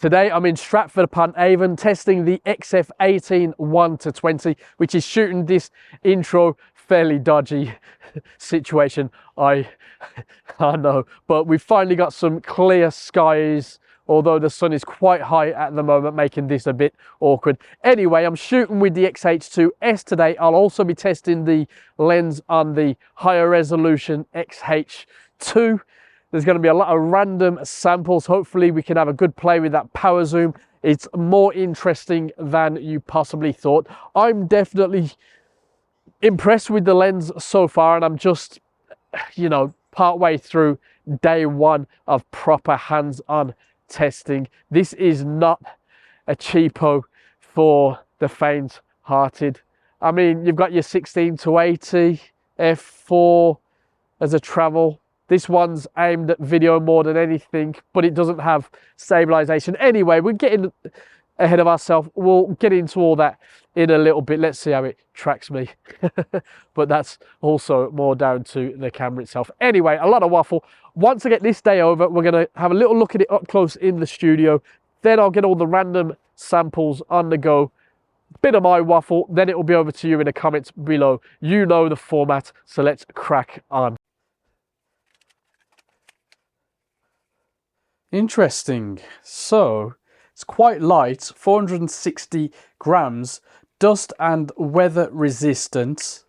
Today I'm in Stratford upon Avon testing the XF 18 1-20, which is shooting this intro fairly dodgy situation. I know, but we've finally got some clear skies, although the sun is quite high at the moment, making this a bit awkward. Anyway, I'm shooting with the X-H2S today. I'll also be testing the lens on the higher resolution XH2. There's going to be a lot of random samples. Hopefully we can have a good play with that power zoom. It's more interesting than you possibly thought. I'm definitely impressed with the lens so far, and I'm just, you know, part way through day one of proper hands-on testing. This is not a cheapo for the faint-hearted. I mean, you've got your 16-80 f4 as a travel. This one's aimed at video more than anything, but it doesn't have stabilization. Anyway, we're getting ahead of ourselves. We'll get into all that in a little bit. Let's see how it tracks me. But that's also more down to the camera itself. Anyway, a lot of waffle. Once I get this day over, we're going to have a little look at it up close in the studio. Then I'll get all the random samples on the go. Bit of my waffle. Then it will be over to you in the comments below. You know the format, so let's crack on. Interesting. So it's quite light, 460 grams, dust and weather resistant,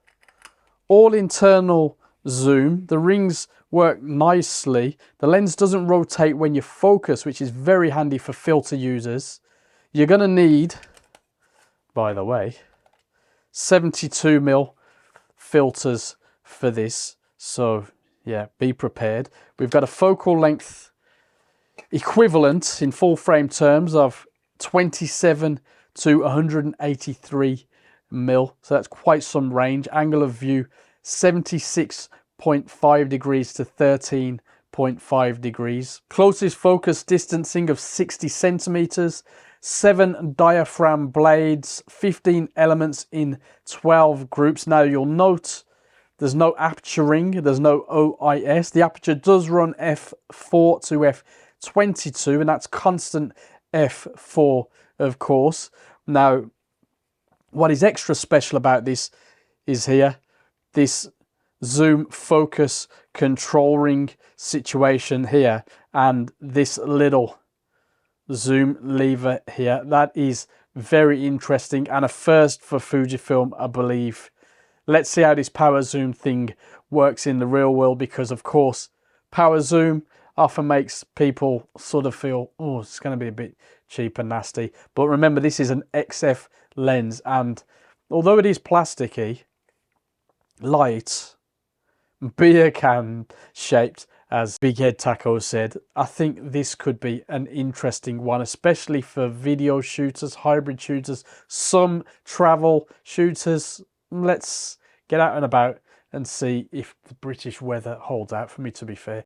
all internal zoom. The rings work nicely. The lens doesn't rotate when you focus, which is very handy for filter users. You're going to need, by the way, 72mm filters for this. So yeah, be prepared. We've got a focal length equivalent in full frame terms of 27 to 183 mil, so that's quite some range. Angle of view 76.5 degrees to 13.5 degrees. Closest focus distancing of 60 centimeters, 7 diaphragm blades, 15 elements in 12 groups. Now you'll note there's no aperturing, there's no OIS. The aperture does run f4 to f22, and that's constant f4, of course. Now, what is extra special about this is here, this zoom focus control ring situation here, and this little zoom lever here. That is very interesting and a first for Fujifilm, I believe. Let's see how this power zoom thing works in the real world, because of course power zoom often makes people sort of feel, oh, it's going to be a bit cheap and nasty. But remember, this is an XF lens, and although it is plasticky, light, beer can shaped, as Big Head Taco said, I think this could be an interesting one, especially for video shooters, hybrid shooters, some travel shooters. Let's get out and about and see if the British weather holds out for me, to be fair.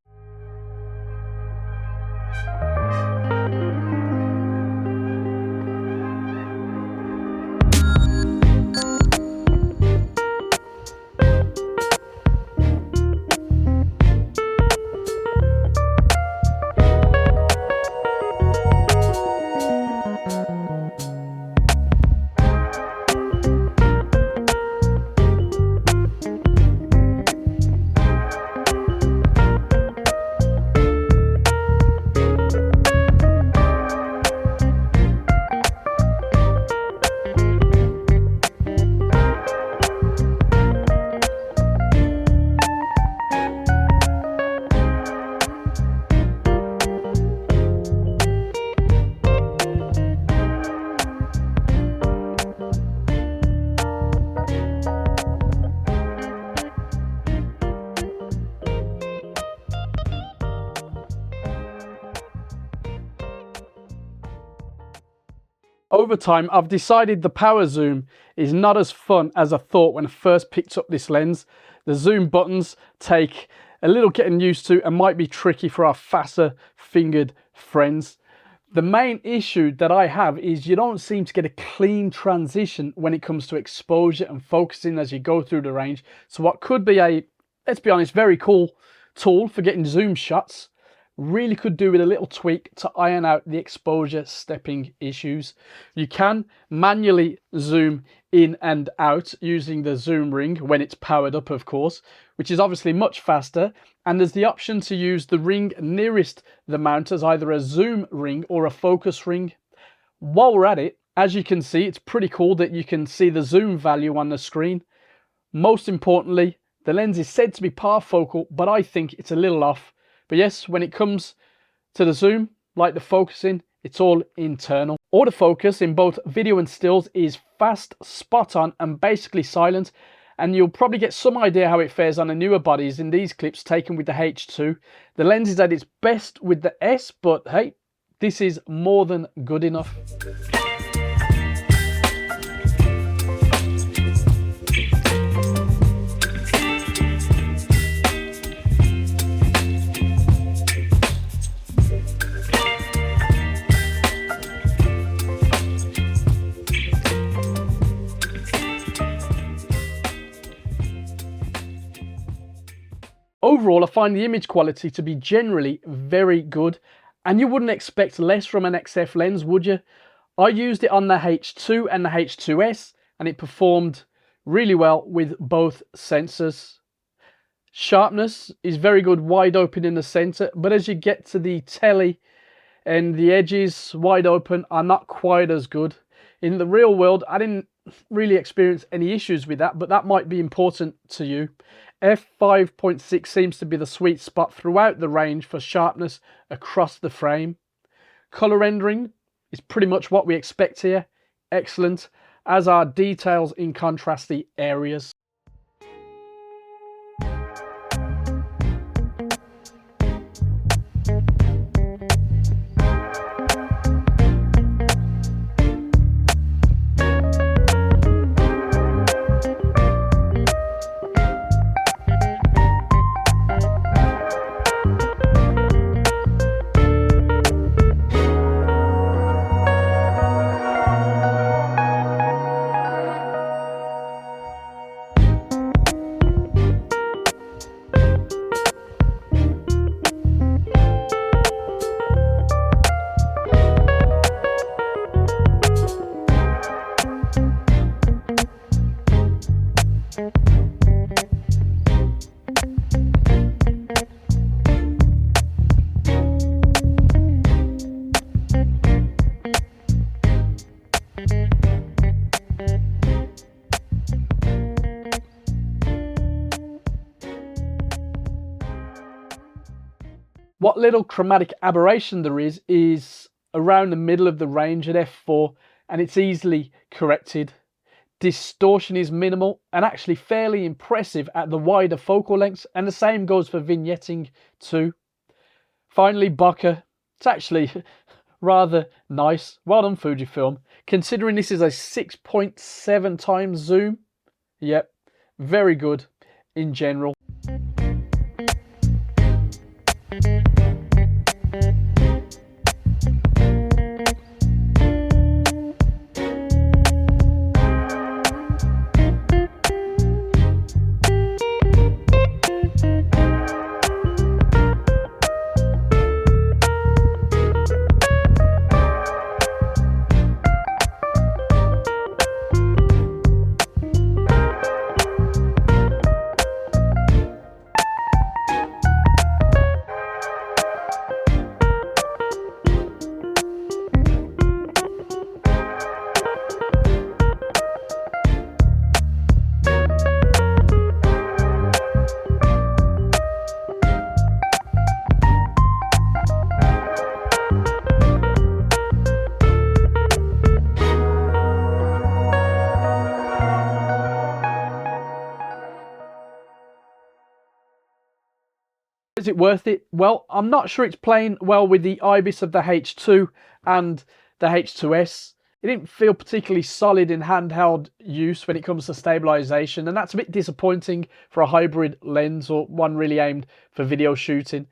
Over time, I've decided the power zoom is not as fun as I thought when I first picked up this lens. The zoom buttons take a little getting used to and might be tricky for our faster fingered friends. The main issue that I have is you don't seem to get a clean transition when it comes to exposure and focusing as you go through the range. So what could be a, let's be honest, very cool tool for getting zoom shots really could do with a little tweak to iron out the exposure stepping issues. You can manually zoom in and out using the zoom ring when it's powered up, of course, which is obviously much faster. And there's the option to use the ring nearest the mount as either a zoom ring or a focus ring. While we're at it, as you can see, it's pretty cool that you can see the zoom value on the screen. Most importantly, the lens is said to be parfocal, but I think it's a little off. But yes, when it comes to the zoom, like the focusing, it's all internal. Autofocus in both video and stills is fast, spot on, and basically silent. And you'll probably get some idea how it fares on the newer bodies in these clips taken with the H2. The lens is at its best with the S, but hey, this is more than good enough. Overall, I find the image quality to be generally very good, and you wouldn't expect less from an XF lens, would you? I used it on the H2 and the H2S, and it performed really well with both sensors. Sharpness is very good wide open in the center, but as you get to the telly and the edges wide open are not quite as good. In the real world, I didn't really experience any issues with that, but that might be important to you. F5.6 seems to be the sweet spot throughout the range for sharpness across the frame. Color rendering is pretty much what we expect here. Excellent, as are details in contrasty areas. What little chromatic aberration there is around the middle of the range at f4, and it's easily corrected. Distortion is minimal and actually fairly impressive at the wider focal lengths, and the same goes for vignetting too. Finally, bokeh. It's actually rather nice. Well done, Fujifilm. Considering this is a 6.7 times zoom, yep, very good in general. Is it worth it? Well, I'm not sure it's playing well with the IBIS of the H2 and the H2S. It didn't feel particularly solid in handheld use when it comes to stabilization, and that's a bit disappointing for a hybrid lens or one really aimed for video shooting.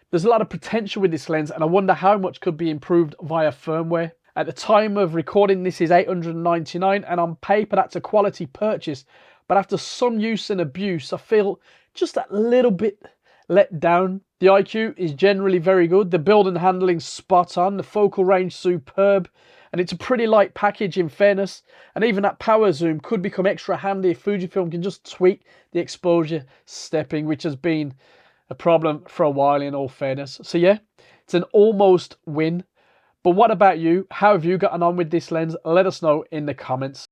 There's a lot of potential with this lens, and I wonder how much could be improved via firmware. At the time of recording, this is $899, and on paper that's a quality purchase, but after some use and abuse, I feel just a little bit let down. The IQ is generally very good. The build and handling spot on. The focal range superb. And it's a pretty light package in fairness. And even that power zoom could become extra handy if Fujifilm can just tweak the exposure stepping, which has been a problem for a while in all fairness. So yeah, it's an almost win. But what about you? How have you gotten on with this lens? Let us know in the comments.